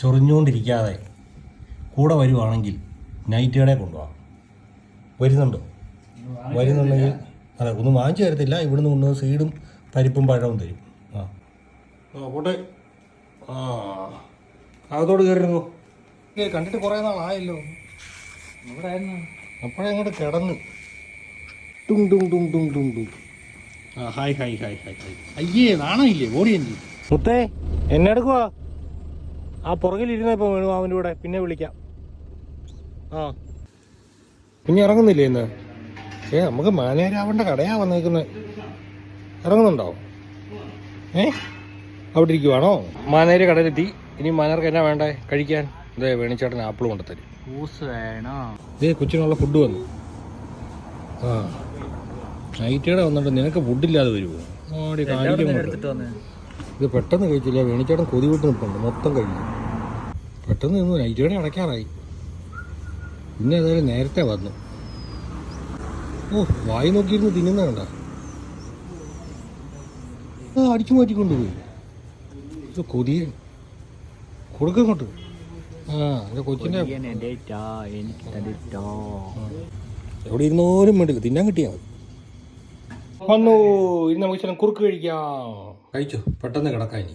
ചൊറിഞ്ഞുകൊണ്ടിരിക്കാതെ കൂടെ വരുവാണെങ്കിൽ നൈറ്റ് കടയിൽ കൊണ്ടുപോകാം. വരുന്നുണ്ടോ? വരുന്നുണ്ടെങ്കിൽ അതെ, ഒന്നും വാങ്ങിച്ചു തരത്തില്ല. ഇവിടുന്ന് കൊണ്ടുവന്ന് സീഡും പരിപ്പും പഴവും തരും. പോട്ടെ. അതോട് കയറിയിരുന്നോ? കണ്ടിട്ട് കുറേ നാളായല്ലോ. അപ്പോഴേ അങ്ങോട്ട് കിടന്ന് ടും ടും ടും ടും ടും ടും. Hi hi hi hi hi. അയ്യേ, നാണമില്ലേ? ഓടിയെന്തി മുത്തേ, എന്നെ എടുക്കുവാ? ആ പുറകിലിരുന്നപ്പോൾ വേണു അവൻ്റെ കൂടെ. പിന്നെ വിളിക്കാം. പിന്നെ ഇറങ്ങുന്നില്ലേ ഇന്ന്? നമുക്ക് മാനേരാവണ്ട കടയാ വന്നേക്കുന്നത്. ഇറങ്ങുന്നുണ്ടോ? അവിടെ ഇരിക്കുവാണോ? മാനേര് കടയിലെത്തി. ഇനി മാനേർക്ക് എന്നാ വേണ്ടേ കഴിക്കാൻ? ഇതേ വേണിച്ചേട്ടൻ ആപ്പിൾ കൊണ്ടുതരും. ഇതേ കൊച്ചിനുള്ള ഫുഡ് വന്നു. നൈറ്റേടെ വന്നിട്ട് നിനക്ക് ഫുഡില്ലാതെ വരുമോ? ഇത് പെട്ടെന്ന് കഴിച്ചില്ല. വേണിച്ചേട്ടൻ കൊതി വിട്ട് നിൽപ്പുണ്ട്. മൊത്തം കഴിക്കും. പെട്ടെന്ന് നിന്നു. നൈറ്റേടെ അടയ്ക്കാറായി. പിന്നെ ഏതായാലും നേരത്തെ വന്നു. വായി നോക്കിയിരുന്ന് തിന്നുന്ന കണ്ട. അടിച്ചു മാറ്റിക്കൊണ്ടുപോയി. ഇത് കൊതിയൻ. കൊടുക്കങ്ങോട്ട്. എൻ്റെ കൊച്ചിൻ്റെ എവിടെ ഇരുന്നോലും വേണ്ടി തിന്നാൻ കിട്ടിയാൽ മതി. വന്നു. ഇന്ന് നമുക്ക് ചില കുറുക്ക് കഴിക്കാം. കഴിച്ചോ, പെട്ടെന്ന് കിടക്കാൻ. ഇനി